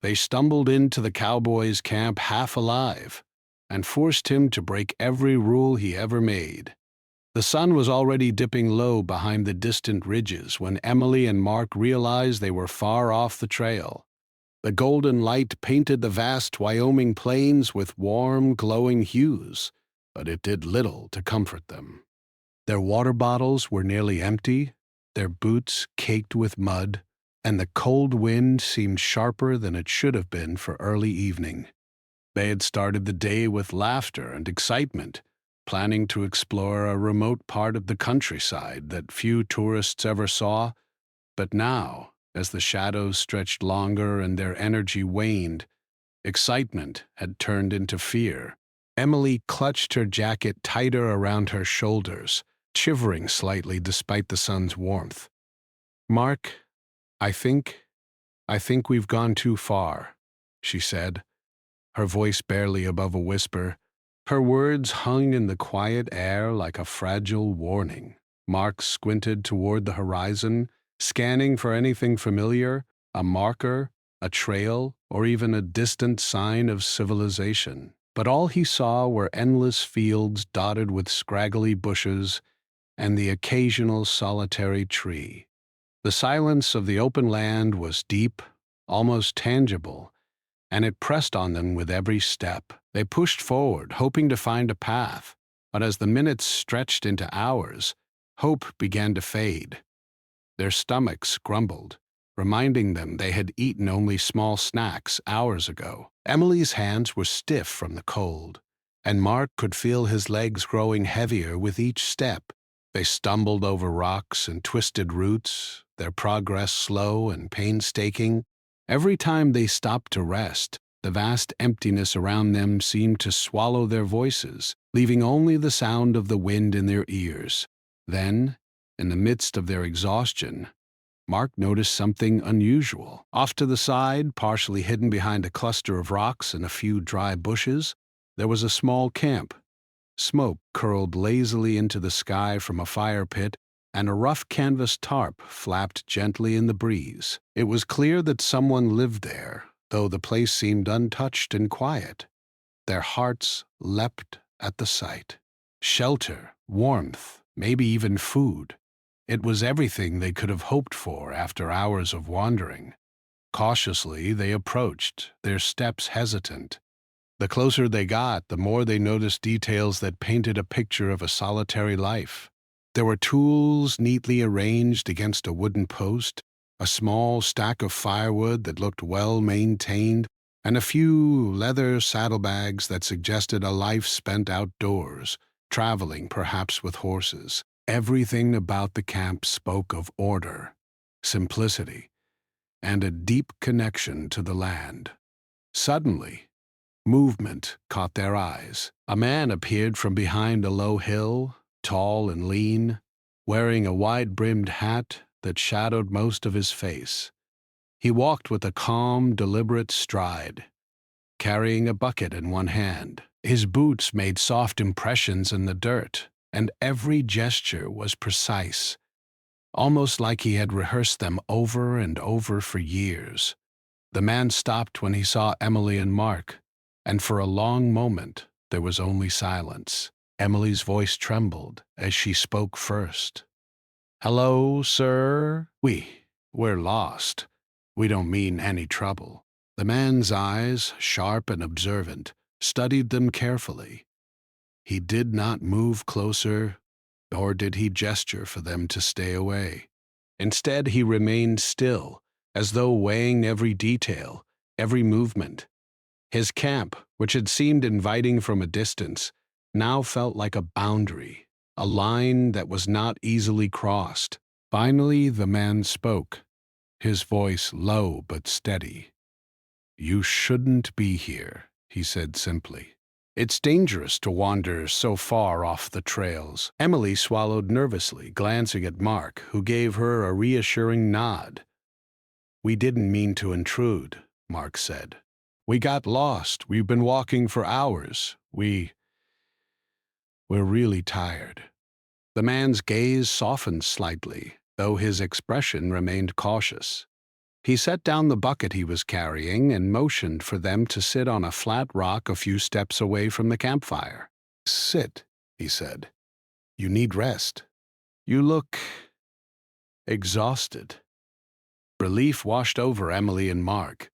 They stumbled into the cowboy's camp half alive and forced him to break every rule he ever made. The sun was already dipping low behind the distant ridges when Emily and Mark realized they were far off the trail. The golden light painted the vast Wyoming plains with warm, glowing hues, but it did little to comfort them. Their water bottles were nearly empty, their boots caked with mud, and the cold wind seemed sharper than it should have been for early evening. They had started the day with laughter and excitement, planning to explore a remote part of the countryside that few tourists ever saw, but now, as the shadows stretched longer and their energy waned, excitement had turned into fear. Emily clutched her jacket tighter around her shoulders, shivering slightly despite the sun's warmth. "Mark, I think we've gone too far," she said, her voice barely above a whisper. Her words hung in the quiet air like a fragile warning. Mark squinted toward the horizon, scanning for anything familiar, a marker, a trail, or even a distant sign of civilization. But all he saw were endless fields dotted with scraggly bushes and the occasional solitary tree. The silence of the open land was deep, almost tangible, and it pressed on them with every step. They pushed forward, hoping to find a path, but as the minutes stretched into hours, hope began to fade. Their stomachs grumbled, reminding them they had eaten only small snacks hours ago. Emily's hands were stiff from the cold, and Mark could feel his legs growing heavier with each step. They stumbled over rocks and twisted roots, their progress slow and painstaking. Every time they stopped to rest, the vast emptiness around them seemed to swallow their voices, leaving only the sound of the wind in their ears. Then, in the midst of their exhaustion, Mark noticed something unusual. Off to the side, partially hidden behind a cluster of rocks and a few dry bushes, there was a small camp. Smoke curled lazily into the sky from a fire pit, and a rough canvas tarp flapped gently in the breeze. It was clear that someone lived there, though the place seemed untouched and quiet. Their hearts leapt at the sight. Shelter, warmth, maybe even food. It was everything they could have hoped for after hours of wandering. Cautiously they approached, their steps hesitant. The closer they got, the more they noticed details that painted a picture of a solitary life. There were tools neatly arranged against a wooden post, a small stack of firewood that looked well maintained, and a few leather saddlebags that suggested a life spent outdoors, traveling perhaps with horses. Everything about the camp spoke of order, simplicity, and a deep connection to the land. Suddenly, movement caught their eyes. A man appeared from behind a low hill, tall and lean, wearing a wide-brimmed hat that shadowed most of his face. He walked with a calm, deliberate stride, carrying a bucket in one hand. His boots made soft impressions in the dirt, and every gesture was precise, almost like he had rehearsed them over and over for years. The man stopped when he saw Emily and Mark, and for a long moment there was only silence. Emily's voice trembled as she spoke first. "Hello, sir. We're lost. We don't mean any trouble." The man's eyes, sharp and observant, studied them carefully. He did not move closer, nor did he gesture for them to stay away. Instead, he remained still, as though weighing every detail, every movement. His camp, which had seemed inviting from a distance, now felt like a boundary, a line that was not easily crossed. Finally, the man spoke, his voice low but steady. "You shouldn't be here," he said simply. "It's dangerous to wander so far off the trails." Emily swallowed nervously, glancing at Mark, who gave her a reassuring nod. "We didn't mean to intrude," Mark said. "We got lost. We've been walking for hours. We're really tired." The man's gaze softened slightly, though his expression remained cautious. He set down the bucket he was carrying and motioned for them to sit on a flat rock a few steps away from the campfire. "Sit," he said. "You need rest. You look exhausted." Relief washed over Emily and Mark.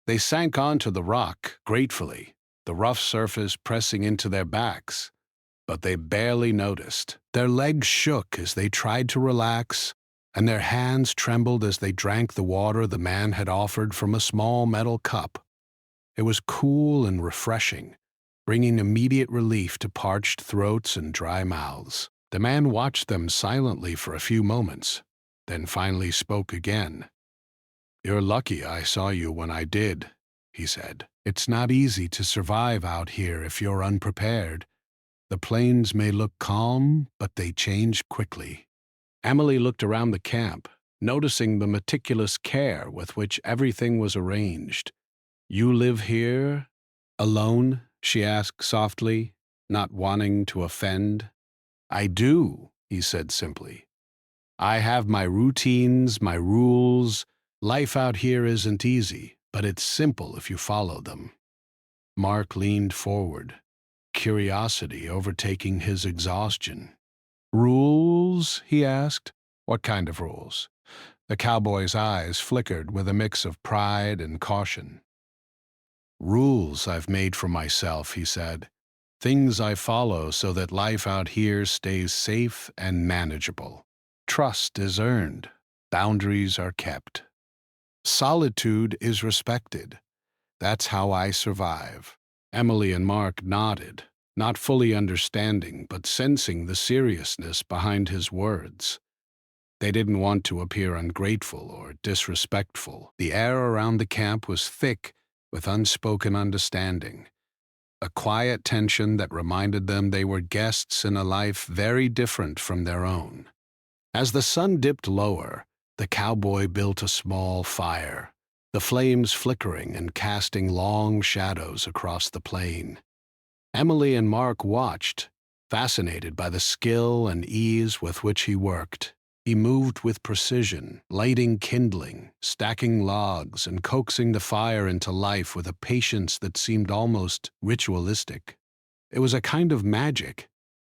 They sank onto the rock gratefully, the rough surface pressing into their backs. But they barely noticed. Their legs shook as they tried to relax, and their hands trembled as they drank the water the man had offered from a small metal cup. It was cool and refreshing, bringing immediate relief to parched throats and dry mouths. The man watched them silently for a few moments, then finally spoke again. "You're lucky I saw you when I did," he said. "It's not easy to survive out here if you're unprepared. The plains may look calm, but they change quickly." Emily looked around the camp, noticing the meticulous care with which everything was arranged. "You live here alone?" she asked softly, not wanting to offend. "I do," he said simply. "I have my routines, my rules. Life out here isn't easy, but it's simple if you follow them." Mark leaned forward, curiosity overtaking his exhaustion. "Rules?" he asked. "What kind of rules?" The cowboy's eyes flickered with a mix of pride and caution. "Rules I've made for myself," he said. "Things I follow so that life out here stays safe and manageable. Trust is earned. Boundaries are kept. Solitude is respected. That's how I survive." Emily and Mark nodded, not fully understanding but sensing the seriousness behind his words. They didn't want to appear ungrateful or disrespectful. The air around the camp was thick with unspoken understanding, a quiet tension that reminded them they were guests in a life very different from their own. As the sun dipped lower, the cowboy built a small fire, the flames flickering and casting long shadows across the plain. Emily and Mark watched, fascinated by the skill and ease with which he worked. He moved with precision, lighting kindling, stacking logs, and coaxing the fire into life with a patience that seemed almost ritualistic. It was a kind of magic,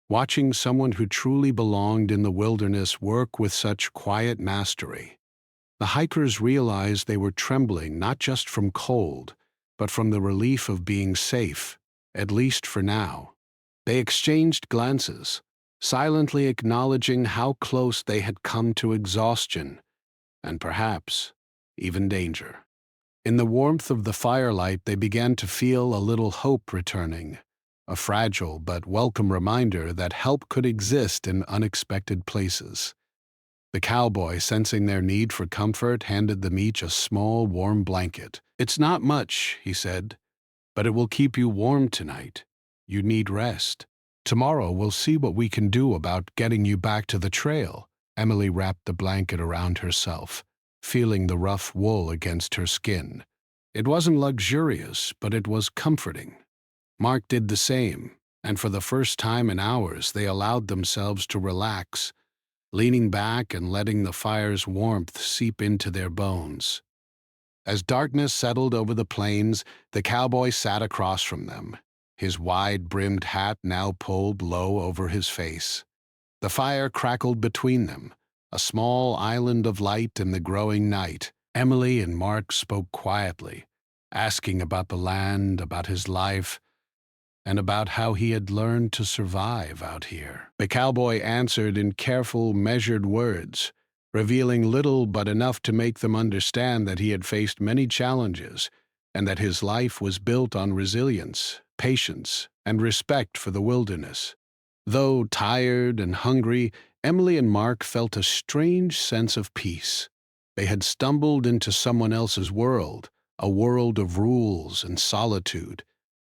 watching someone who truly belonged in the wilderness work with such quiet mastery. The hikers realized they were trembling not just from cold, but from the relief of being safe, at least for now. They exchanged glances, silently acknowledging how close they had come to exhaustion, and perhaps even danger. In the warmth of the firelight, they began to feel a little hope returning, a fragile but welcome reminder that help could exist in unexpected places. The cowboy, sensing their need for comfort, handed them each a small, warm blanket. "It's not much," he said, "but it will keep you warm tonight. You need rest. Tomorrow we'll see what we can do about getting you back to the trail." Emily wrapped the blanket around herself, feeling the rough wool against her skin. It wasn't luxurious, but it was comforting. Mark did the same, and for the first time in hours they allowed themselves to relax, leaning back and letting the fire's warmth seep into their bones. As darkness settled over the plains, the cowboy sat across from them, his wide-brimmed hat now pulled low over his face. The fire crackled between them, a small island of light in the growing night. Emily and Mark spoke quietly, asking about the land, about his life, and about how he had learned to survive out here. The cowboy answered in careful, measured words, revealing little but enough to make them understand that he had faced many challenges and that his life was built on resilience, patience, and respect for the wilderness. Though tired and hungry, Emily and Mark felt a strange sense of peace. They had stumbled into someone else's world, a world of rules and solitude,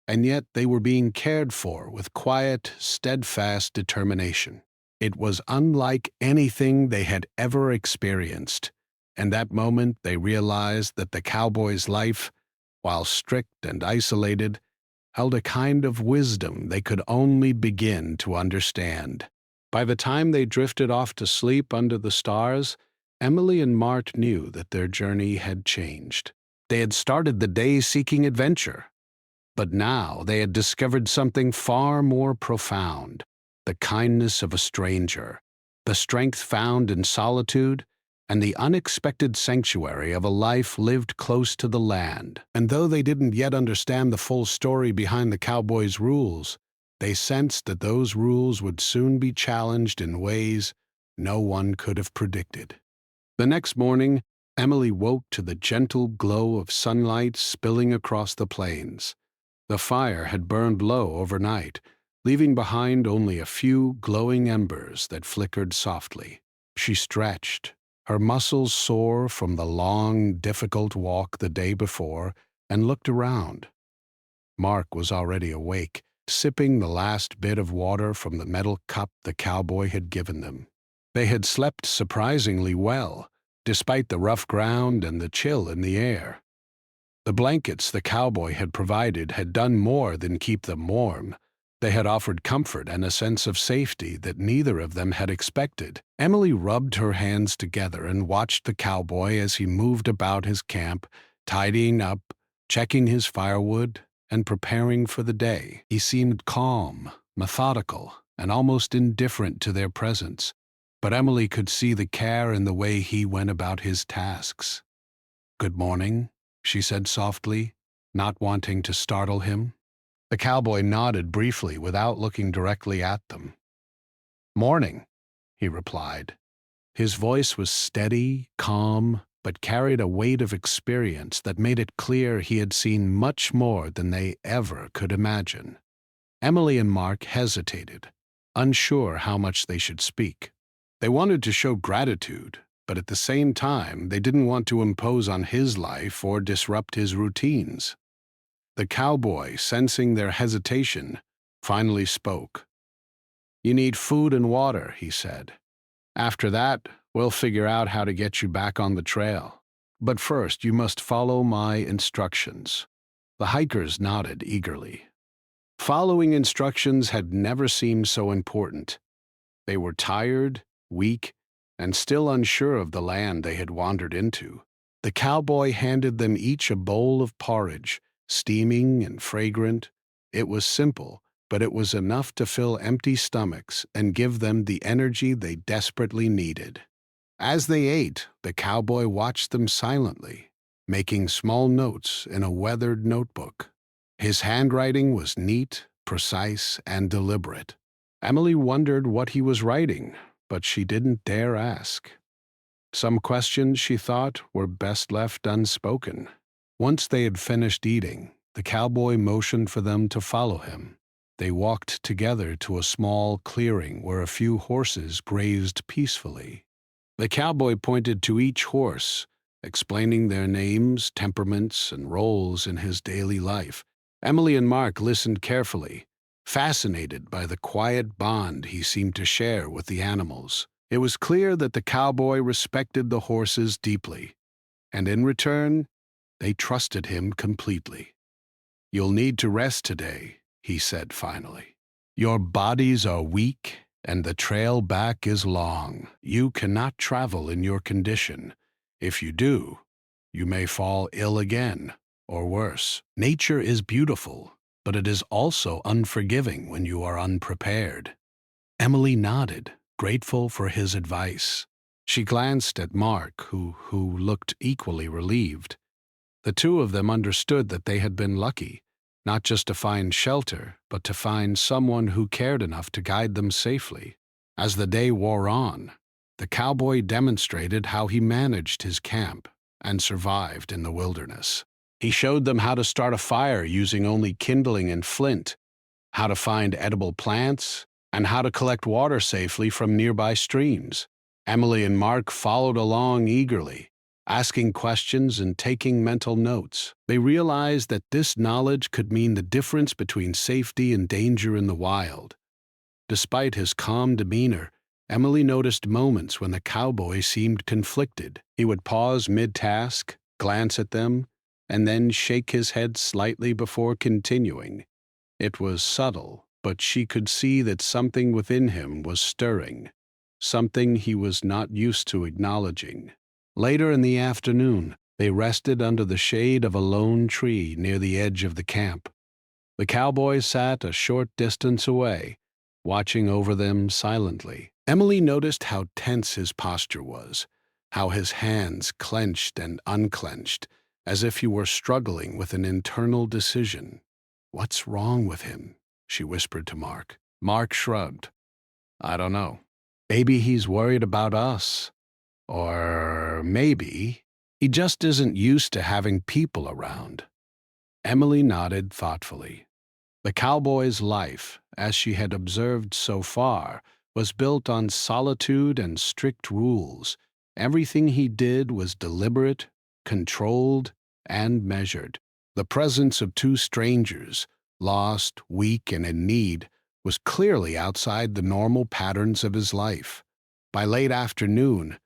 and yet they were being cared for with quiet, steadfast determination. It was unlike anything they had ever experienced, and that moment they realized that the cowboy's life, while strict and isolated, held a kind of wisdom they could only begin to understand. By the time they drifted off to sleep under the stars, Emily and Mart knew that their journey had changed. They had started the day seeking adventure, but now they had discovered something far more profound: the kindness of a stranger, the strength found in solitude, and the unexpected sanctuary of a life lived close to the land. And though they didn't yet understand the full story behind the cowboys' rules, they sensed that those rules would soon be challenged in ways no one could have predicted. The next morning, Emily woke to the gentle glow of sunlight spilling across the plains. The fire had burned low overnight, leaving behind only a few glowing embers that flickered softly. She stretched, her muscles sore from the long, difficult walk the day before, and looked around. Mark was already awake, sipping the last bit of water from the metal cup the cowboy had given them. They had slept surprisingly well, despite the rough ground and the chill in the air. The blankets the cowboy had provided had done more than keep them warm. They had offered comfort and a sense of safety that neither of them had expected. Emily rubbed her hands together and watched the cowboy as he moved about his camp, tidying up, checking his firewood, and preparing for the day. He seemed calm, methodical, and almost indifferent to their presence, but Emily could see the care in the way he went about his tasks. "Good morning," she said softly, not wanting to startle him. The cowboy nodded briefly without looking directly at them. "Morning," he replied. His voice was steady, calm, but carried a weight of experience that made it clear he had seen much more than they ever could imagine. Emily and Mark hesitated, unsure how much they should speak. They wanted to show gratitude, but at the same time, they didn't want to impose on his life or disrupt his routines. The cowboy, sensing their hesitation, finally spoke. "You need food and water," he said. "After that, we'll figure out how to get you back on the trail. But first, you must follow my instructions." The hikers nodded eagerly. Following instructions had never seemed so important. They were tired, weak, and still unsure of the land they had wandered into. The cowboy handed them each a bowl of porridge, steaming and fragrant. It was simple, but it was enough to fill empty stomachs and give them the energy they desperately needed. As they ate, the cowboy watched them silently, making small notes in a weathered notebook. His handwriting was neat, precise, and deliberate. Emily wondered what he was writing, but she didn't dare ask. Some questions, she thought, were best left unspoken. Once they had finished eating, the cowboy motioned for them to follow him. They walked together to a small clearing where a few horses grazed peacefully. The cowboy pointed to each horse, explaining their names, temperaments, and roles in his daily life. Emily and Mark listened carefully, fascinated by the quiet bond he seemed to share with the animals. It was clear that the cowboy respected the horses deeply, and in return, they trusted him completely. "You'll need to rest today," he said finally. "Your bodies are weak, and the trail back is long. You cannot travel in your condition. If you do, you may fall ill again, or worse. Nature is beautiful, but it is also unforgiving when you are unprepared." Emily nodded, grateful for his advice. She glanced at Mark, who looked equally relieved. The two of them understood that they had been lucky, not just to find shelter, but to find someone who cared enough to guide them safely. As the day wore on, the cowboy demonstrated how he managed his camp and survived in the wilderness. He showed them how to start a fire using only kindling and flint, how to find edible plants, and how to collect water safely from nearby streams. Emily and Mark followed along eagerly, asking questions and taking mental notes. They realized that this knowledge could mean the difference between safety and danger in the wild. Despite his calm demeanor, Emily noticed moments when the cowboy seemed conflicted. He would pause mid-task, glance at them, and then shake his head slightly before continuing. It was subtle, but she could see that something within him was stirring. something he was not used to acknowledging. Later in the afternoon, they rested under the shade of a lone tree near the edge of the camp. The cowboy sat a short distance away, watching over them silently. Emily noticed how tense his posture was, how his hands clenched and unclenched, as if he were struggling with an internal decision. "What's wrong with him?" she whispered to Mark. Mark shrugged. "I don't know. Maybe he's worried about us. Or maybe he just isn't used to having people around." Emily nodded thoughtfully. The cowboy's life, as she had observed so far, was built on solitude and strict rules. Everything he did was deliberate, controlled, and measured. The presence of two strangers, lost, weak, and in need, was clearly outside the normal patterns of his life. By late afternoon,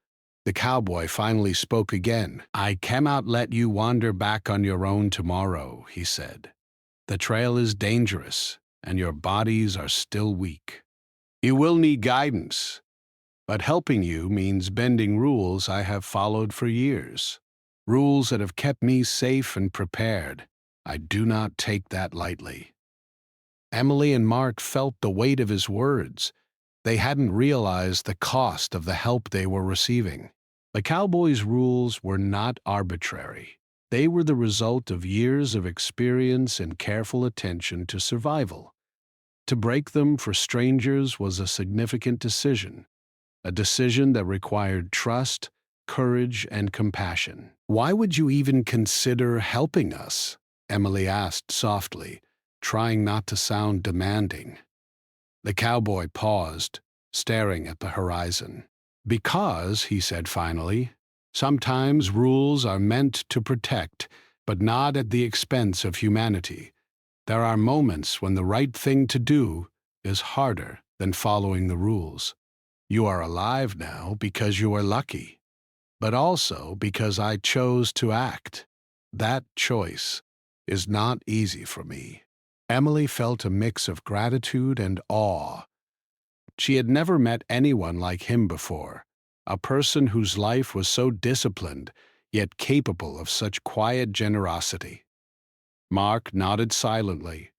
the cowboy finally spoke again. "I cannot let you wander back on your own tomorrow," he said. "The trail is dangerous, and your bodies are still weak. You will need guidance, but helping you means bending rules I have followed for years. Rules that have kept me safe and prepared. I do not take that lightly." Emily and Mark felt the weight of his words. They hadn't realized the cost of the help they were receiving. The cowboy's rules were not arbitrary. They were the result of years of experience and careful attention to survival. To break them for strangers was a significant decision, a decision that required trust, courage, and compassion. "Why would you even consider helping us?" Emily asked softly, trying not to sound demanding. The cowboy paused, staring at the horizon. "Because," he said finally, "sometimes rules are meant to protect, but not at the expense of humanity. There are moments when the right thing to do is harder than following the rules. You are alive now because you are lucky, but also because I chose to act. That choice is not easy for me." Emily felt a mix of gratitude and awe. She had never met anyone like him before, a person whose life was so disciplined, yet capable of such quiet generosity. Mark nodded silently,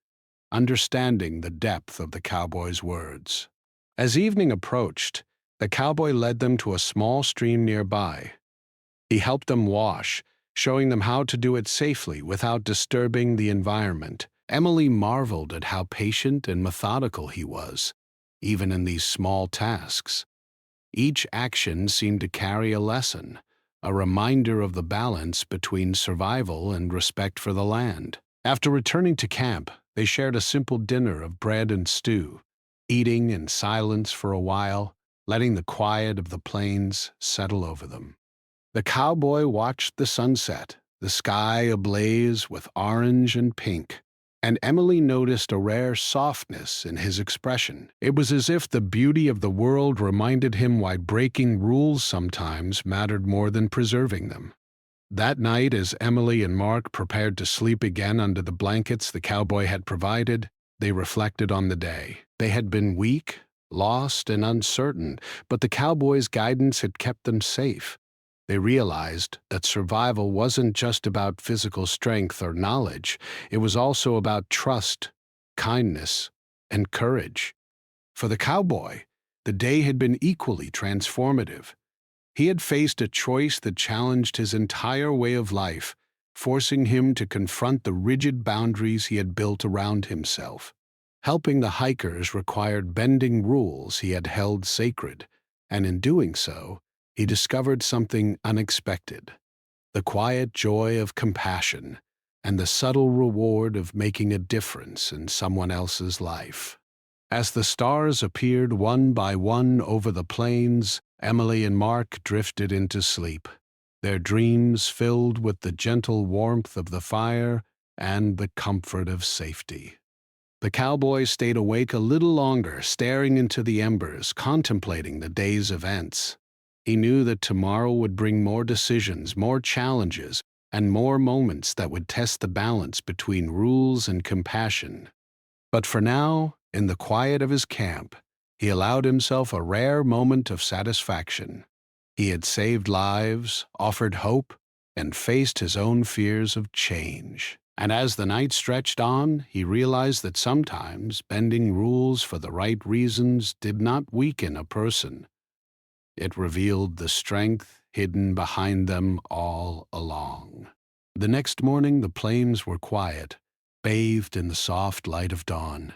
understanding the depth of the cowboy's words. As evening approached, the cowboy led them to a small stream nearby. He helped them wash, showing them how to do it safely without disturbing the environment. Emily marveled at how patient and methodical he was, even in these small tasks. Each action seemed to carry a lesson, a reminder of the balance between survival and respect for the land. After returning to camp, they shared a simple dinner of bread and stew, eating in silence for a while, letting the quiet of the plains settle over them. The cowboy watched the sunset, the sky ablaze with orange and pink, and Emily noticed a rare softness in his expression. It was as if the beauty of the world reminded him why breaking rules sometimes mattered more than preserving them. That night, as Emily and Mark prepared to sleep again under the blankets the cowboy had provided, they reflected on the day. They had been weak, lost, and uncertain, but the cowboy's guidance had kept them safe. They realized that survival wasn't just about physical strength or knowledge, it was also about trust, kindness, and courage. For the cowboy, the day had been equally transformative. He had faced a choice that challenged his entire way of life, forcing him to confront the rigid boundaries he had built around himself. Helping the hikers required bending rules he had held sacred, and in doing so, he discovered something unexpected: the quiet joy of compassion and the subtle reward of making a difference in someone else's life. As the stars appeared one by one over the plains, Emily and Mark drifted into sleep, their dreams filled with the gentle warmth of the fire and the comfort of safety. The cowboy stayed awake a little longer, staring into the embers, contemplating the day's events. He knew that tomorrow would bring more decisions, more challenges, and more moments that would test the balance between rules and compassion. But for now, in the quiet of his camp, He allowed himself a rare moment of satisfaction. He had saved lives, offered hope, and faced his own fears of change. And as the night stretched on, he realized that sometimes bending rules for the right reasons did not weaken a person. It revealed the strength hidden behind them all along. The next morning, the plains were quiet, bathed in the soft light of dawn.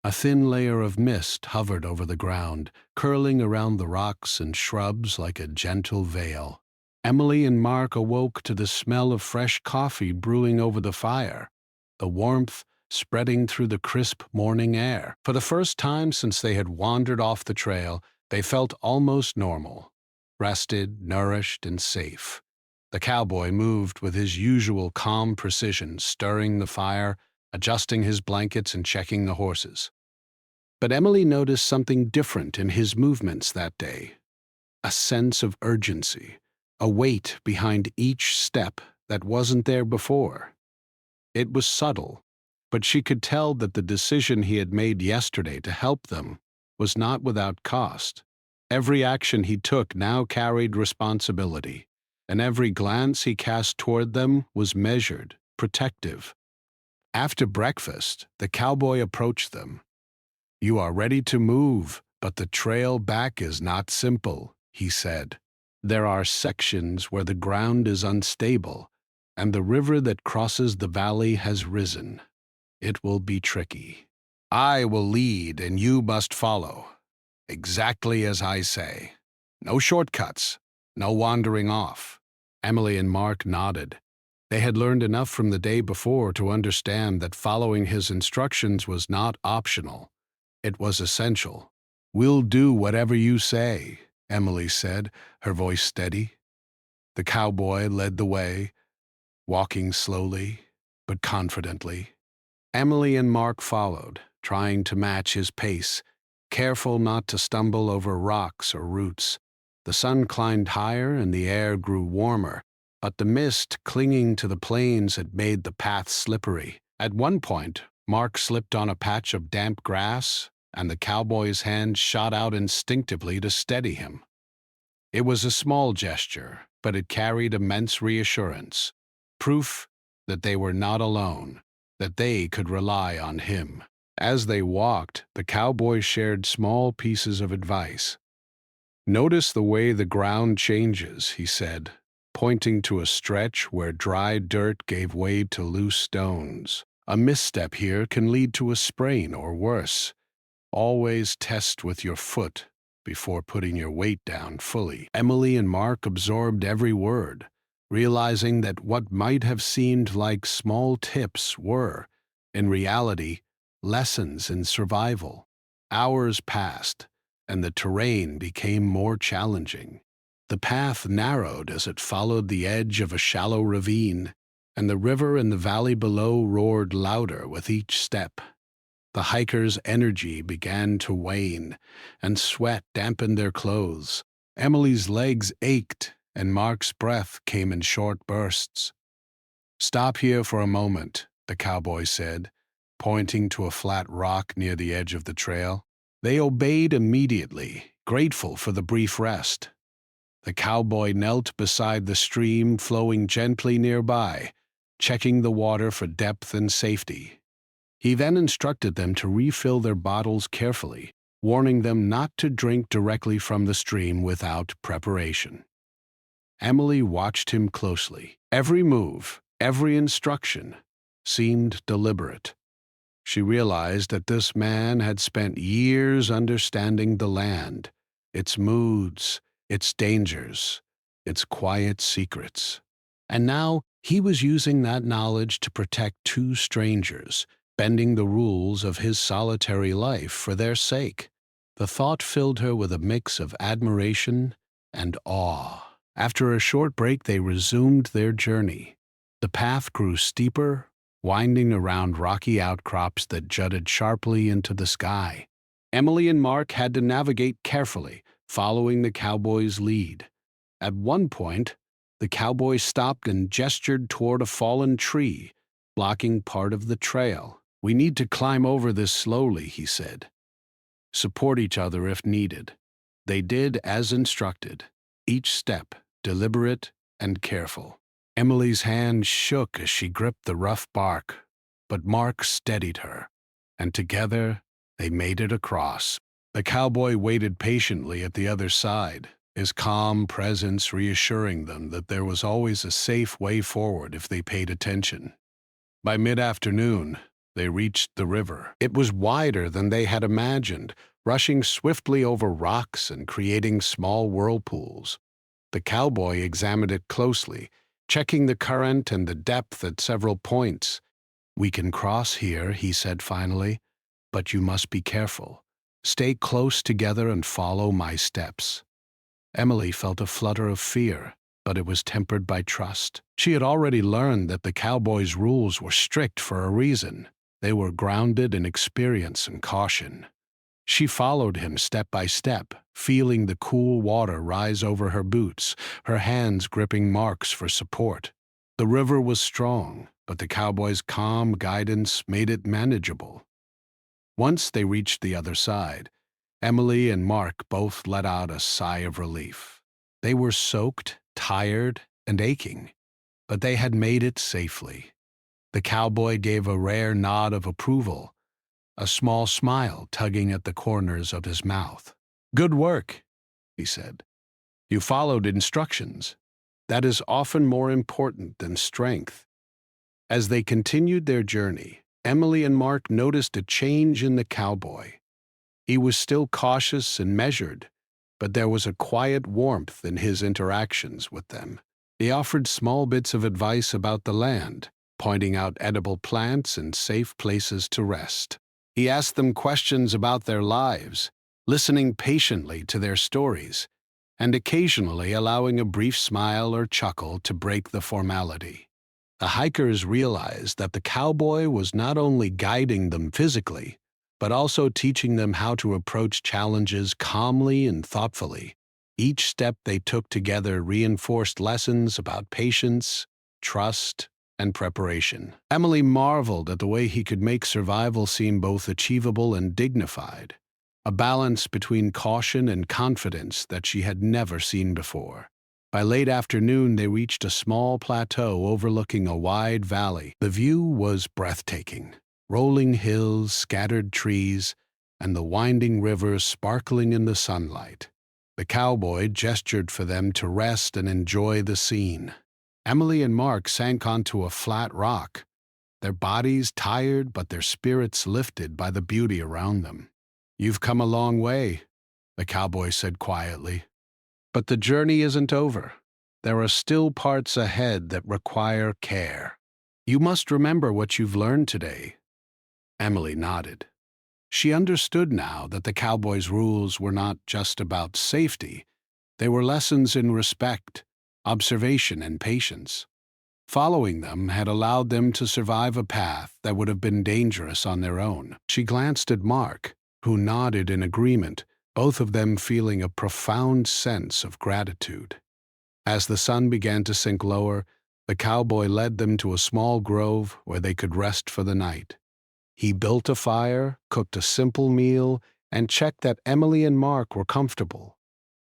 A thin layer of mist hovered over the ground, curling around the rocks and shrubs like a gentle veil. Emily and Mark awoke to the smell of fresh coffee brewing over the fire, the warmth spreading through the crisp morning air. For the first time since they had wandered off the trail, they felt almost normal, rested, nourished, and safe. The cowboy moved with his usual calm precision, stirring the fire, adjusting his blankets, and checking the horses. But Emily noticed something different in his movements that day. A sense of urgency, a weight behind each step that wasn't there before. It was subtle, but she could tell that the decision he had made yesterday to help them was not without cost. Every action he took now carried responsibility, and every glance he cast toward them was measured, protective. After breakfast, the cowboy approached them. "You are ready to move, but the trail back is not simple," he said. "There are sections where the ground is unstable, and the river that crosses the valley has risen. It will be tricky. I will lead, and you must follow, exactly as I say. No shortcuts, no wandering off." Emily and Mark nodded. They had learned enough from the day before to understand that following his instructions was not optional. It was essential. "We'll do whatever you say," Emily said, her voice steady. The cowboy led the way, walking slowly but confidently. Emily and Mark followed, trying to match his pace, careful not to stumble over rocks or roots. The sun climbed higher and the air grew warmer, but the mist clinging to the plains had made the path slippery. At one point, Mark slipped on a patch of damp grass, and the cowboy's hand shot out instinctively to steady him. It was a small gesture, but it carried immense reassurance, proof that they were not alone, that they could rely on him. As they walked, the cowboy shared small pieces of advice. "Notice the way the ground changes," he said, pointing to a stretch where dry dirt gave way to loose stones. "A misstep here can lead to a sprain or worse. Always test with your foot before putting your weight down fully." Emily and Mark absorbed every word, realizing that what might have seemed like small tips were, in reality, lessons in survival. Hours passed, and the terrain became more challenging. The path narrowed as it followed the edge of a shallow ravine, and the river in the valley below roared louder with each step. The hikers' energy began to wane, and sweat dampened their clothes. Emily's legs ached, and Mark's breath came in short bursts. "Stop here for a moment," the cowboy said, pointing to a flat rock near the edge of the trail. They obeyed immediately, grateful for the brief rest. The cowboy knelt beside the stream flowing gently nearby, checking the water for depth and safety. He then instructed them to refill their bottles carefully, warning them not to drink directly from the stream without preparation. Emily watched him closely. Every move, every instruction, seemed deliberate. She realized that this man had spent years understanding the land, its moods, its dangers, its quiet secrets. And now he was using that knowledge to protect two strangers, bending the rules of his solitary life for their sake. The thought filled her with a mix of admiration and awe. After a short break, they resumed their journey. The path grew steeper, winding around rocky outcrops that jutted sharply into the sky. Emily and Mark had to navigate carefully, following the cowboy's lead. At one point, the cowboy stopped and gestured toward a fallen tree, blocking part of the trail. "We need to climb over this slowly," he said. support each other if needed. They did as instructed, each step deliberate and careful. Emily's hand shook as she gripped the rough bark, but Mark steadied her, and together they made it across. The cowboy waited patiently at the other side, his calm presence reassuring them that there was always a safe way forward if they paid attention. By mid-afternoon, they reached the river. It was wider than they had imagined, rushing swiftly over rocks and creating small whirlpools. The cowboy examined it closely, checking the current and the depth at several points. "We can cross here," he said finally, "but you must be careful. Stay close together and follow my steps." Emily felt a flutter of fear, but it was tempered by trust. She had already learned that the cowboy's rules were strict for a reason. They were grounded in experience and caution. She followed him step by step, feeling the cool water rise over her boots, her hands gripping Mark's for support. The river was strong, but the cowboy's calm guidance made it manageable. Once they reached the other side, Emily and Mark both let out a sigh of relief. They were soaked, tired, and aching, but they had made it safely. The cowboy gave a rare nod of approval, a small smile tugging at the corners of his mouth. "Good work," he said. "You followed instructions. That is often more important than strength." As they continued their journey, Emily and Mark noticed a change in the cowboy. He was still cautious and measured, but there was a quiet warmth in his interactions with them. He offered small bits of advice about the land, pointing out edible plants and safe places to rest. He asked them questions about their lives, listening patiently to their stories, and occasionally allowing a brief smile or chuckle to break the formality. The hikers realized that the cowboy was not only guiding them physically, but also teaching them how to approach challenges calmly and thoughtfully. Each step they took together reinforced lessons about patience, trust, and preparation. Emily marveled at the way he could make survival seem both achievable and dignified, a balance between caution and confidence that she had never seen before. By late afternoon, they reached a small plateau overlooking a wide valley. The view was breathtaking. Rolling hills, scattered trees, and the winding river sparkling in the sunlight. The cowboy gestured for them to rest and enjoy the scene. Emily and Mark sank onto a flat rock, their bodies tired but their spirits lifted by the beauty around them. "You've come a long way," the cowboy said quietly. "But the journey isn't over. There are still parts ahead that require care. You must remember what you've learned today." Emily nodded. She understood now that the cowboy's rules were not just about safety. They were lessons in respect, observation, and patience. Following them had allowed them to survive a path that would have been dangerous on their own. She glanced at Mark, who nodded in agreement, both of them feeling a profound sense of gratitude. As the sun began to sink lower, the cowboy led them to a small grove where they could rest for the night. He built a fire, cooked a simple meal, and checked that Emily and Mark were comfortable.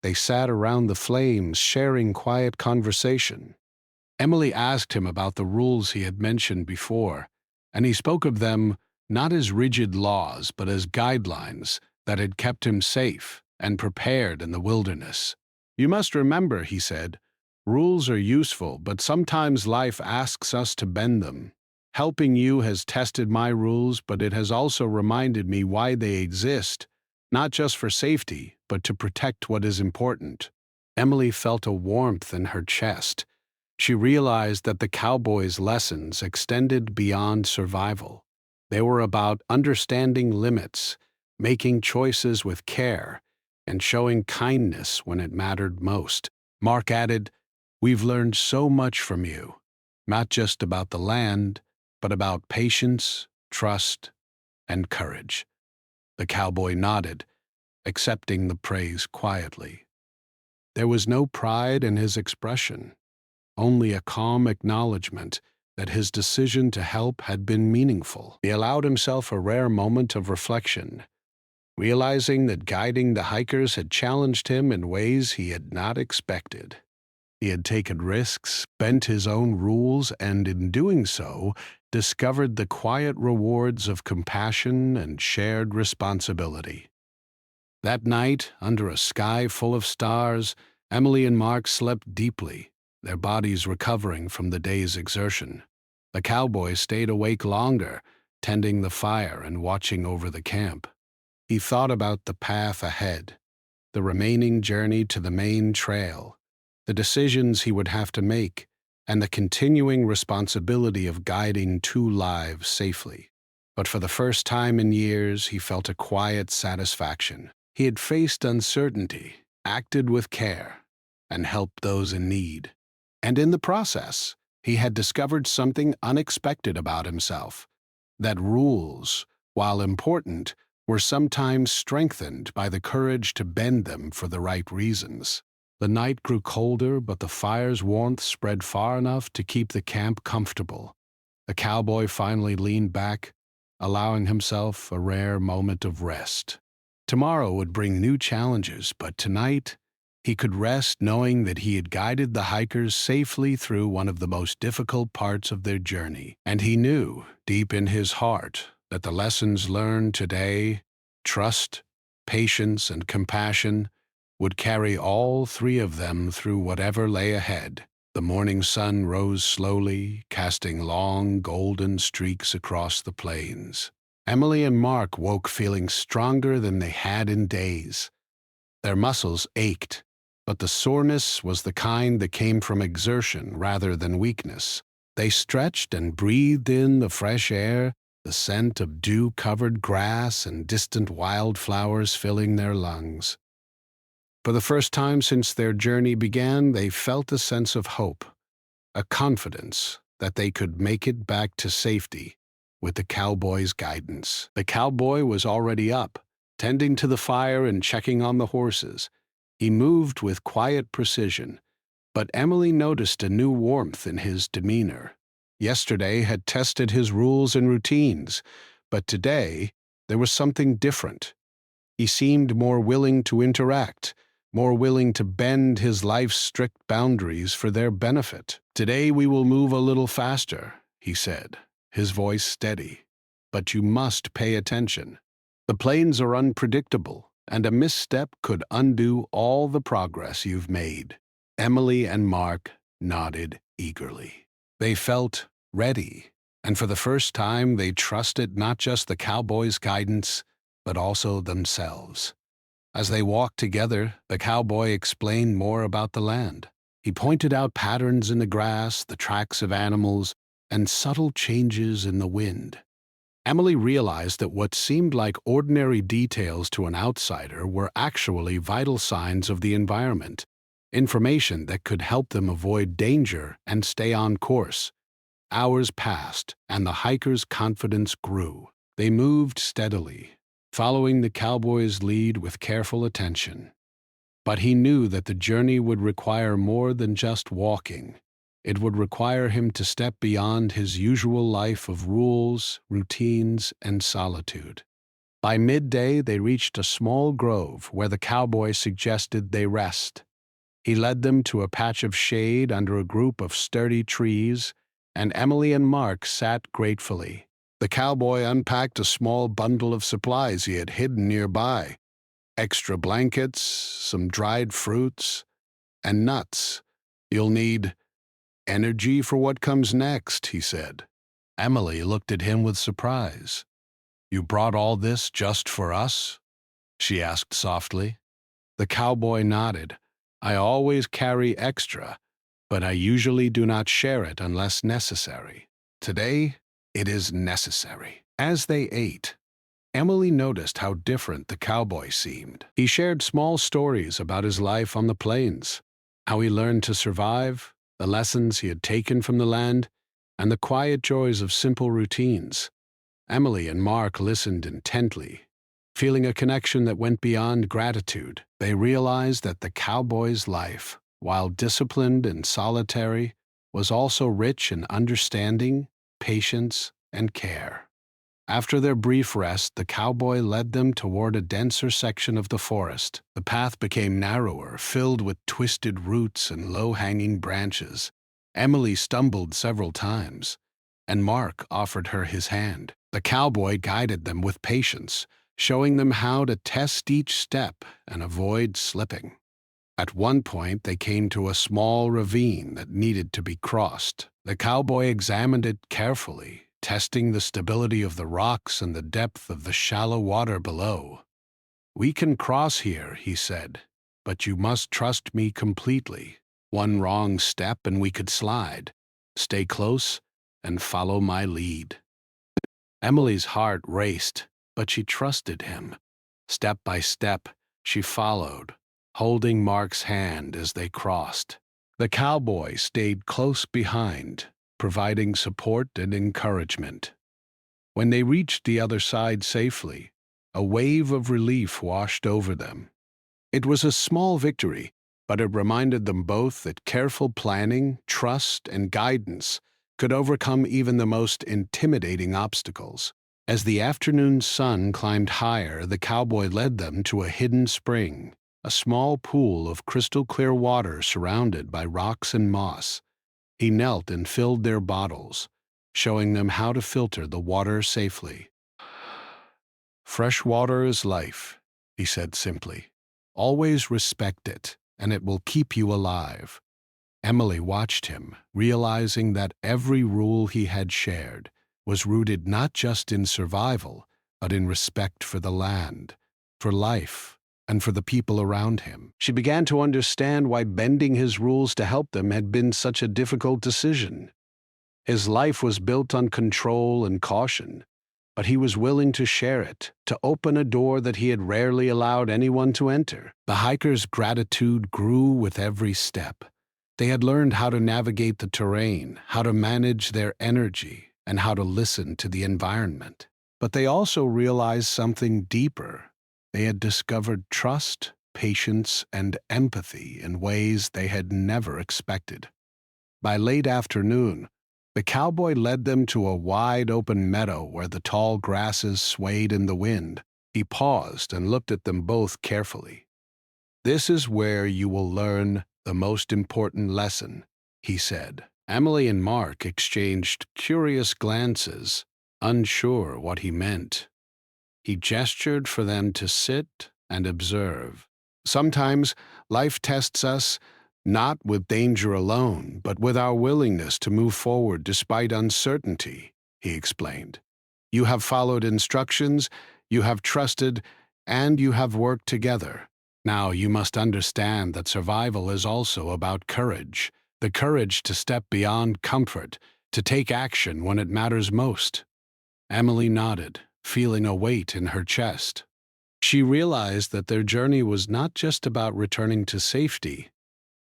They sat around the flames, sharing quiet conversation. Emily asked him about the rules he had mentioned before, and he spoke of them not as rigid laws but as guidelines that had kept him safe and prepared in the wilderness. "You must remember," he said, "rules are useful, but sometimes life asks us to bend them. Helping you has tested my rules, but it has also reminded me why they exist, not just for safety, but to protect what is important." Emily felt a warmth in her chest. She realized that the cowboy's lessons extended beyond survival. They were about understanding limits, making choices with care, and showing kindness when it mattered most. Mark added, "We've learned so much from you, not just about the land, but about patience, trust, and courage." The cowboy nodded, accepting the praise quietly. There was no pride in his expression, only a calm acknowledgement that his decision to help had been meaningful. He allowed himself a rare moment of reflection. realizing that guiding the hikers had challenged him in ways he had not expected. He had taken risks, bent his own rules, and in doing so, discovered the quiet rewards of compassion and shared responsibility. That night, under a sky full of stars, Emily and Mark slept deeply, their bodies recovering from the day's exertion. The cowboy stayed awake longer, tending the fire and watching over the camp. He thought about the path ahead, the remaining journey to the main trail, the decisions he would have to make, and the continuing responsibility of guiding two lives safely. But for the first time in years, he felt a quiet satisfaction. He had faced uncertainty, acted with care, and helped those in need. And in the process, he had discovered something unexpected about himself, that rules, while important, were sometimes strengthened by the courage to bend them for the right reasons. The night grew colder, but the fire's warmth spread far enough to keep the camp comfortable. The cowboy finally leaned back, allowing himself a rare moment of rest. Tomorrow would bring new challenges, but tonight he could rest knowing that he had guided the hikers safely through one of the most difficult parts of their journey. And he knew, deep in his heart, that the lessons learned today, trust, patience, and compassion, would carry all three of them through whatever lay ahead. The morning sun rose slowly, casting long, golden streaks across the plains. Emily and Mark woke feeling stronger than they had in days. Their muscles ached, but the soreness was the kind that came from exertion rather than weakness. They stretched and breathed in the fresh air, the scent of dew-covered grass and distant wildflowers filling their lungs. For the first time since their journey began, they felt a sense of hope, a confidence that they could make it back to safety with the cowboy's guidance. The cowboy was already up, tending to the fire and checking on the horses. He moved with quiet precision, but Emily noticed a new warmth in his demeanor. Yesterday had tested his rules and routines, but today there was something different. He seemed more willing to interact, more willing to bend his life's strict boundaries for their benefit. "Today we will move a little faster," he said, his voice steady. "But you must pay attention. The plains are unpredictable, and a misstep could undo all the progress you've made." Emily and Mark nodded eagerly. They felt ready, and for the first time they trusted not just the cowboy's guidance, but also themselves. As they walked together, the cowboy explained more about the land. He pointed out patterns in the grass, the tracks of animals, and subtle changes in the wind. Emily realized that what seemed like ordinary details to an outsider were actually vital signs of the environment, information that could help them avoid danger and stay on course. Hours passed, and the hikers' confidence grew. They moved steadily, following the cowboy's lead with careful attention. But he knew that the journey would require more than just walking. It would require him to step beyond his usual life of rules, routines, and solitude. By midday, they reached a small grove where the cowboy suggested they rest. He led them to a patch of shade under a group of sturdy trees, and Emily and Mark sat gratefully. The cowboy unpacked a small bundle of supplies he had hidden nearby: extra blankets, some dried fruits, and nuts. "You'll need energy for what comes next," he said. Emily looked at him with surprise. "You brought all this just for us?" she asked softly. The cowboy nodded. "I always carry extra, but I usually do not share it unless necessary. Today, it is necessary." As they ate, Emily noticed how different the cowboy seemed. He shared small stories about his life on the plains, how he learned to survive, the lessons he had taken from the land, and the quiet joys of simple routines. Emily and Mark listened intently, feeling a connection that went beyond gratitude. They realized that the cowboy's life, while disciplined and solitary, was also rich in understanding, patience, and care. After their brief rest, the cowboy led them toward a denser section of the forest. The path became narrower, filled with twisted roots and low-hanging branches. Emily stumbled several times, and Mark offered her his hand. The cowboy guided them with patience, showing them how to test each step and avoid slipping. At one point, they came to a small ravine that needed to be crossed. The cowboy examined it carefully, testing the stability of the rocks and the depth of the shallow water below. "We can cross here," he said, "but you must trust me completely. One wrong step and we could slide. Stay close and follow my lead." Emily's heart raced, but she trusted him. Step by step, she followed, holding Mark's hand as they crossed. The cowboy stayed close behind, providing support and encouragement. When they reached the other side safely, a wave of relief washed over them. It was a small victory, but it reminded them both that careful planning, trust, and guidance could overcome even the most intimidating obstacles. As the afternoon sun climbed higher, the cowboy led them to a hidden spring, a small pool of crystal-clear water surrounded by rocks and moss. He knelt and filled their bottles, showing them how to filter the water safely. "Fresh water is life," he said simply. "Always respect it, and it will keep you alive." Emily watched him, realizing that every rule he had shared was rooted not just in survival, but in respect for the land, for life, and for the people around him. She began to understand why bending his rules to help them had been such a difficult decision. His life was built on control and caution, but he was willing to share it, to open a door that he had rarely allowed anyone to enter. The hikers' gratitude grew with every step. They had learned how to navigate the terrain, how to manage their energy, and how to listen to the environment. But they also realized something deeper. They had discovered trust, patience, and empathy in ways they had never expected. By late afternoon, the cowboy led them to a wide-open meadow where the tall grasses swayed in the wind. He paused and looked at them both carefully. "This is where you will learn the most important lesson," he said. Emily and Mark exchanged curious glances, unsure what he meant. He gestured for them to sit and observe. "Sometimes life tests us not with danger alone, but with our willingness to move forward despite uncertainty," he explained. "You have followed instructions, you have trusted, and you have worked together. Now you must understand that survival is also about courage, the courage to step beyond comfort, to take action when it matters most." Emily nodded, feeling a weight in her chest. She realized that their journey was not just about returning to safety.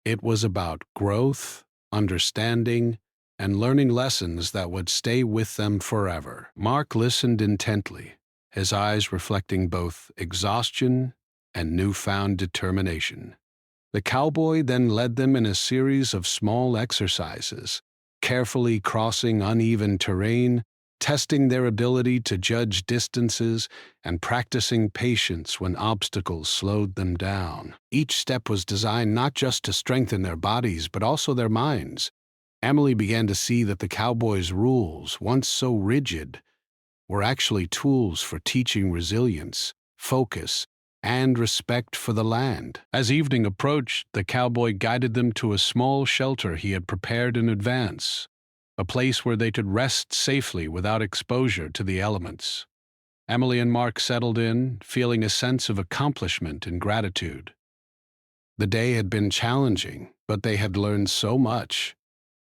It was about growth, understanding, and learning lessons that would stay with them forever. Mark listened intently, his eyes reflecting both exhaustion and newfound determination. The cowboy then led them in a series of small exercises, carefully crossing uneven terrain, testing their ability to judge distances, and practicing patience when obstacles slowed them down. Each step was designed not just to strengthen their bodies, but also their minds. Emily began to see that the cowboy's rules, once so rigid, were actually tools for teaching resilience, focus, and respect for the land. As evening approached, the cowboy guided them to a small shelter he had prepared in advance, a place where they could rest safely without exposure to the elements. Emily and Mark settled in, feeling a sense of accomplishment and gratitude. The day had been challenging, but they had learned so much,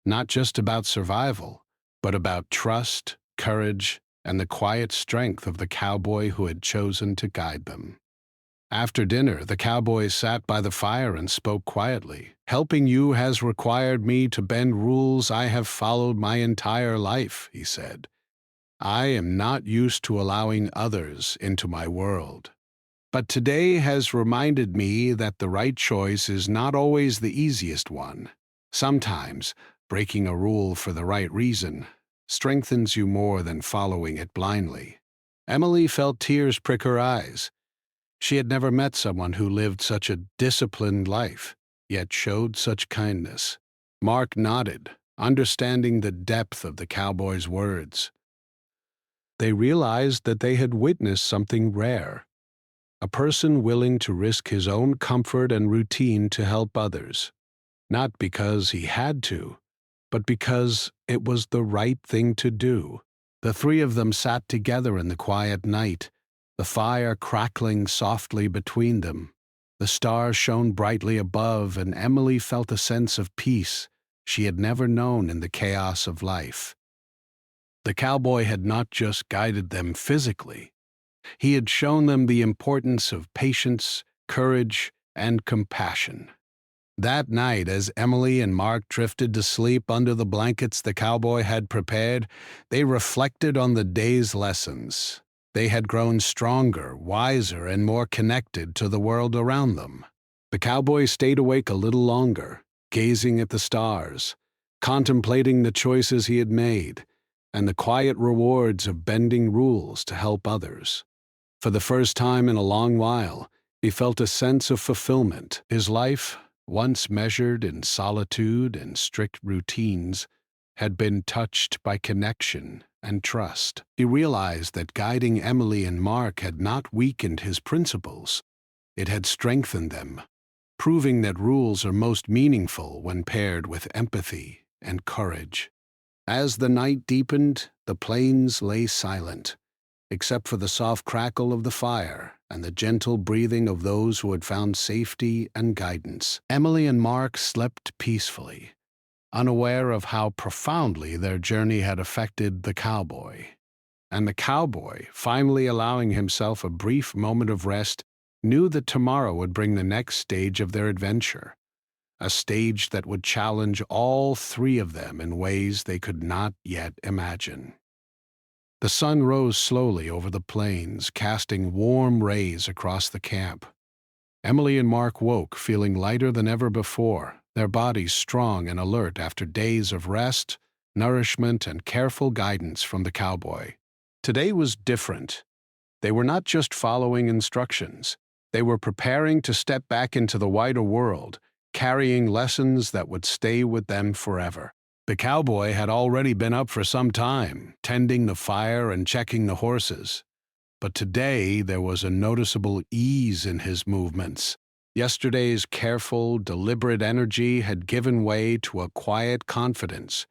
not just about survival, but about trust, courage, and the quiet strength of the cowboy who had chosen to guide them. After dinner, the cowboy sat by the fire and spoke quietly. "Helping you has required me to bend rules I have followed my entire life," he said. "I am not used to allowing others into my world. But today has reminded me that the right choice is not always the easiest one. Sometimes, breaking a rule for the right reason strengthens you more than following it blindly. Emily felt tears prick her eyes. She had never met someone who lived such a disciplined life, yet showed such kindness. Mark nodded, understanding the depth of the cowboy's words. They realized that they had witnessed something rare, a person willing to risk his own comfort and routine to help others, not because he had to, but because it was the right thing to do. The three of them sat together in the quiet night, the fire crackling softly between them. The stars shone brightly above, and Emily felt a sense of peace she had never known in the chaos of life. The cowboy had not just guided them physically. He had shown them the importance of patience, courage, and compassion. That night, as Emily and Mark drifted to sleep under the blankets the cowboy had prepared, they reflected on the day's lessons. They had grown stronger, wiser, and more connected to the world around them. The cowboy stayed awake a little longer, gazing at the stars, contemplating the choices he had made, and the quiet rewards of bending rules to help others. For the first time in a long while, he felt a sense of fulfillment. His life, once measured in solitude and strict routines, had been touched by connection and trust. He realized that guiding Emily and Mark had not weakened his principles. It had strengthened them, proving that rules are most meaningful when paired with empathy and courage. As the night deepened, the plains lay silent, except for the soft crackle of the fire and the gentle breathing of those who had found safety and guidance. Emily and Mark slept peacefully, unaware of how profoundly their journey had affected the cowboy. And the cowboy, finally allowing himself a brief moment of rest, knew that tomorrow would bring the next stage of their adventure, a stage that would challenge all three of them in ways they could not yet imagine. The sun rose slowly over the plains, casting warm rays across the camp. Emily and Mark woke, feeling lighter than ever before, their bodies strong and alert after days of rest, nourishment, and careful guidance from the cowboy. Today was different. They were not just following instructions. They were preparing to step back into the wider world, carrying lessons that would stay with them forever. The cowboy had already been up for some time, tending the fire and checking the horses. But today there was a noticeable ease in his movements. Yesterday's careful, deliberate energy had given way to a quiet confidence,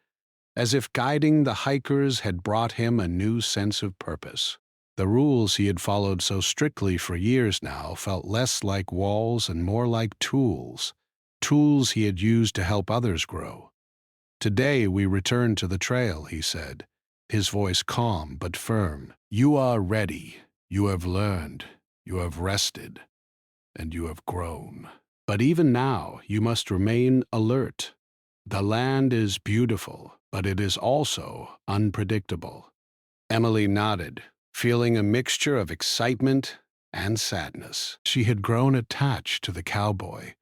as if guiding the hikers had brought him a new sense of purpose. The rules he had followed so strictly for years now felt less like walls and more like tools he had used to help others grow. "Today we return to the trail," he said, his voice calm but firm. "You are ready. You have learned. You have rested. And you have grown. But even now, you must remain alert. The land is beautiful, but it is also unpredictable." Emily nodded, feeling a mixture of excitement and sadness. She had grown attached to the cowboy,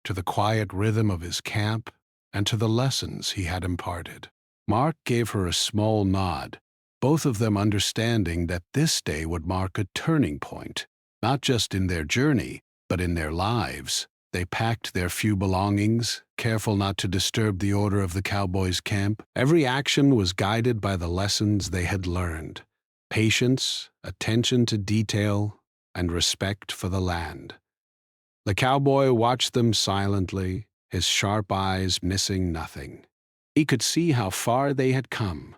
to the quiet rhythm of his camp, and to the lessons he had imparted. Mark gave her a small nod, both of them understanding that this day would mark a turning point, not just in their journey, but in their lives. They packed their few belongings, careful not to disturb the order of the cowboys' camp. Every action was guided by the lessons they had learned: patience, attention to detail, and respect for the land. The cowboy watched them silently, his sharp eyes missing nothing. He could see how far they had come,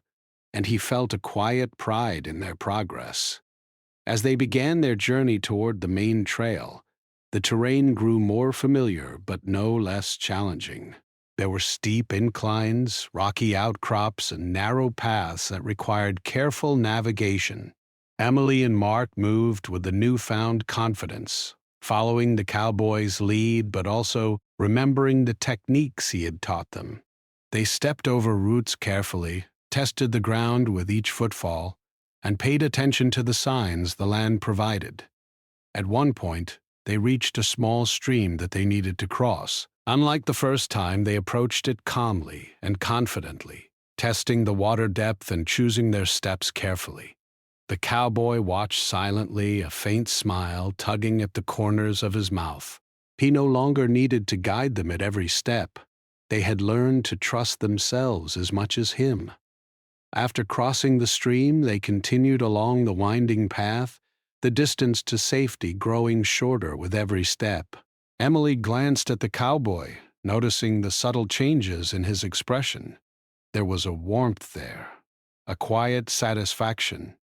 and he felt a quiet pride in their progress. As they began their journey toward the main trail, the terrain grew more familiar but no less challenging. There were steep inclines, rocky outcrops, and narrow paths that required careful navigation. Emily and Mark moved with a newfound confidence, following the cowboy's lead but also remembering the techniques he had taught them. They stepped over roots carefully, tested the ground with each footfall, and paid attention to the signs the land provided. At one point, they reached a small stream that they needed to cross. Unlike the first time, they approached it calmly and confidently, testing the water depth and choosing their steps carefully. The cowboy watched silently, a faint smile tugging at the corners of his mouth. He no longer needed to guide them at every step. They had learned to trust themselves as much as him. After crossing the stream, they continued along the winding path, the distance to safety growing shorter with every step. Emily glanced at the cowboy, noticing the subtle changes in his expression. There was a warmth there, a quiet satisfaction,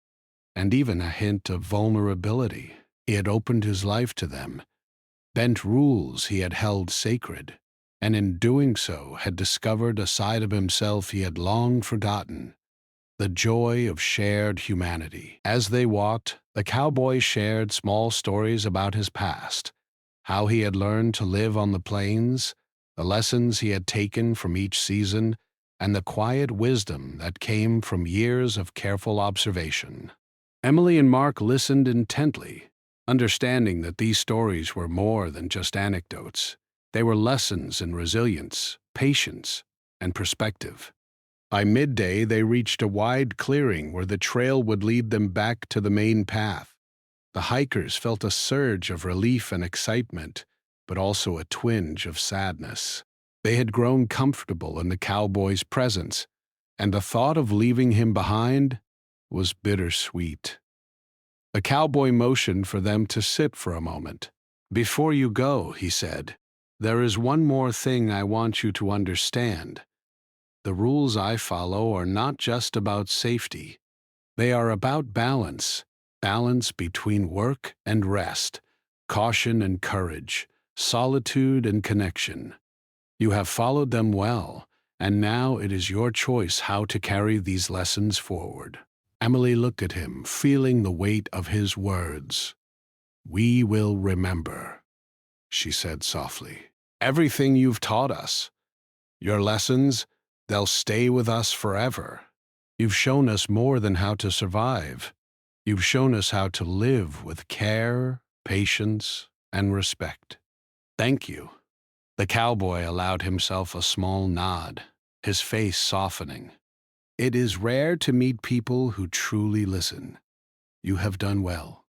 and even a hint of vulnerability. He had opened his life to them, bent rules he had held sacred, and in doing so had discovered a side of himself he had long forgotten. The joy of shared humanity. As they walked, the cowboy shared small stories about his past, how he had learned to live on the plains, the lessons he had taken from each season, and the quiet wisdom that came from years of careful observation. Emily and Mark listened intently, understanding that these stories were more than just anecdotes. They were lessons in resilience, patience, and perspective. By midday, they reached a wide clearing where the trail would lead them back to the main path. The hikers felt a surge of relief and excitement, but also a twinge of sadness. They had grown comfortable in the cowboy's presence, and the thought of leaving him behind was bittersweet. The cowboy motioned for them to sit for a moment. "Before you go," he said, "there is one more thing I want you to understand. The rules I follow are not just about safety. They are about balance, balance between work and rest, caution and courage, solitude and connection. You have followed them well, and now it is your choice how to carry these lessons forward." Emily looked at him, feeling the weight of his words. "We will remember," she said softly. "Everything you've taught us. Your lessons, they'll stay with us forever. You've shown us more than how to survive. You've shown us how to live with care, patience, and respect. Thank you." The cowboy allowed himself a small nod, his face softening. "It is rare to meet people who truly listen. You have done well.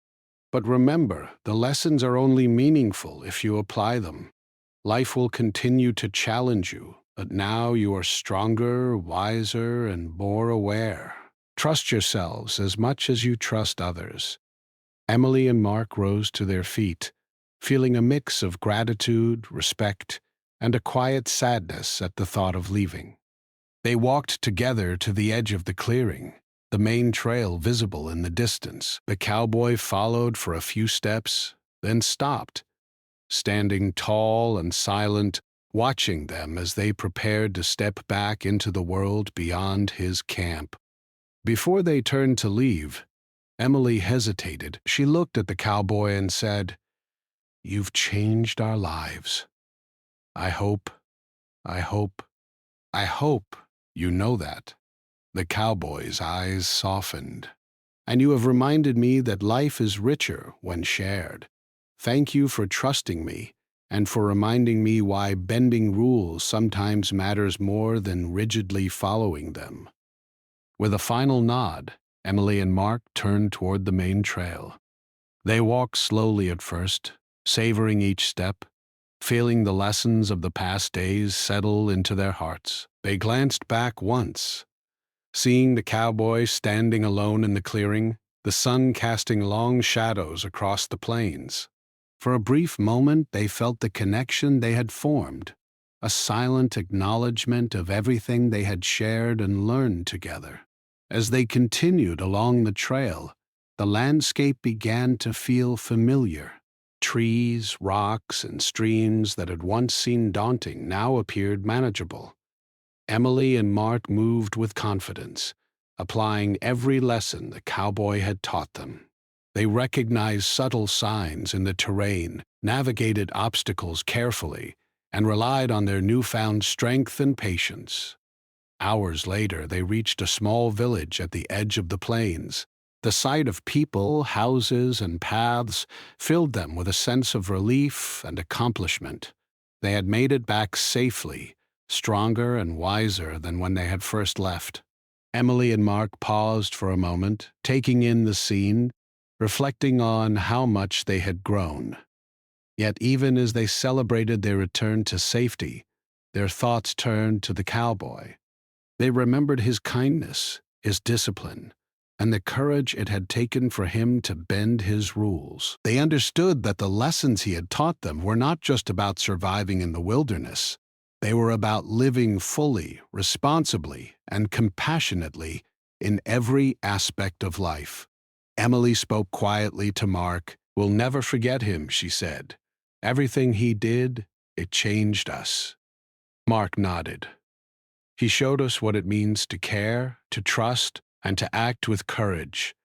But remember, the lessons are only meaningful if you apply them. Life will continue to challenge you, but now you are stronger, wiser, and more aware. Trust yourselves as much as you trust others." Emily and Mark rose to their feet, feeling a mix of gratitude, respect, and a quiet sadness at the thought of leaving. They walked together to the edge of the clearing, the main trail visible in the distance. The cowboy followed for a few steps, then stopped, standing tall and silent, watching them as they prepared to step back into the world beyond his camp. Before they turned to leave, Emily hesitated. She looked at the cowboy and said, "You've changed our lives. I hope, I hope, I hope you know that." The cowboy's eyes softened. "And you have reminded me that life is richer when shared. Thank you for trusting me and for reminding me why bending rules sometimes matters more than rigidly following them." With a final nod, Emily and Mark turned toward the main trail. They walked slowly at first, savoring each step, feeling the lessons of the past days settle into their hearts. They glanced back once, seeing the cowboy standing alone in the clearing, the sun casting long shadows across the plains. For a brief moment they felt the connection they had formed, a silent acknowledgement of everything they had shared and learned together. As they continued along the trail, the landscape began to feel familiar. Trees, rocks, and streams that had once seemed daunting now appeared manageable. Emily and Mark moved with confidence, applying every lesson the cowboy had taught them. They recognized subtle signs in the terrain, navigated obstacles carefully, and relied on their newfound strength and patience. Hours later, they reached a small village at the edge of the plains. The sight of people, houses, and paths filled them with a sense of relief and accomplishment. They had made it back safely, stronger and wiser than when they had first left. Emily and Mark paused for a moment, taking in the scene, reflecting on how much they had grown. Yet even as they celebrated their return to safety, their thoughts turned to the cowboy. They remembered his kindness, his discipline, and the courage it had taken for him to bend his rules. They understood that the lessons he had taught them were not just about surviving in the wilderness. They were about living fully, responsibly, and compassionately in every aspect of life. Emily spoke quietly to Mark. "We'll never forget him," she said. "Everything he did, it changed us." Mark nodded. "He showed us what it means to care, to trust, and to act with courage.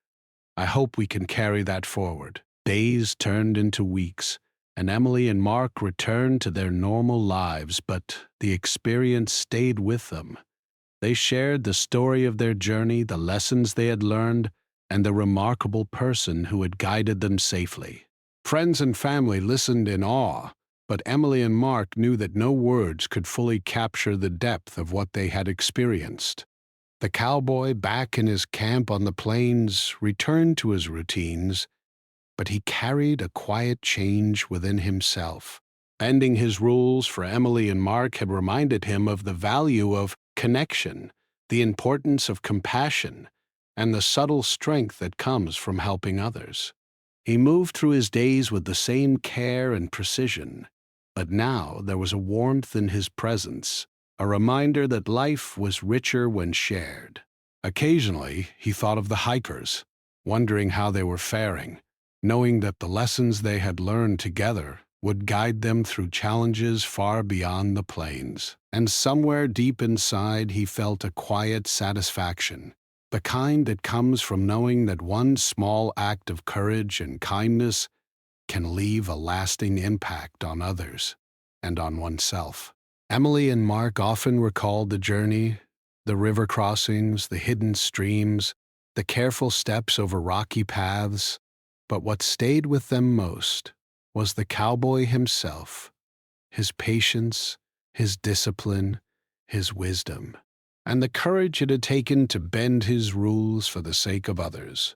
I hope we can carry that forward." Days turned into weeks, and Emily and Mark returned to their normal lives, but the experience stayed with them. They shared the story of their journey, the lessons they had learned, and the remarkable person who had guided them safely. Friends and family listened in awe, but Emily and Mark knew that no words could fully capture the depth of what they had experienced. The cowboy, back in his camp on the plains, returned to his routines, but he carried a quiet change within himself. Bending his rules for Emily and Mark had reminded him of the value of connection, the importance of compassion, and the subtle strength that comes from helping others. He moved through his days with the same care and precision, but now there was a warmth in his presence, a reminder that life was richer when shared. Occasionally, he thought of the hikers, wondering how they were faring, knowing that the lessons they had learned together would guide them through challenges far beyond the plains. And somewhere deep inside, he felt a quiet satisfaction, the kind that comes from knowing that one small act of courage and kindness can leave a lasting impact on others and on oneself. Emily and Mark often recalled the journey, the river crossings, the hidden streams, the careful steps over rocky paths, but what stayed with them most was the cowboy himself, his patience, his discipline, his wisdom, and the courage it had taken to bend his rules for the sake of others.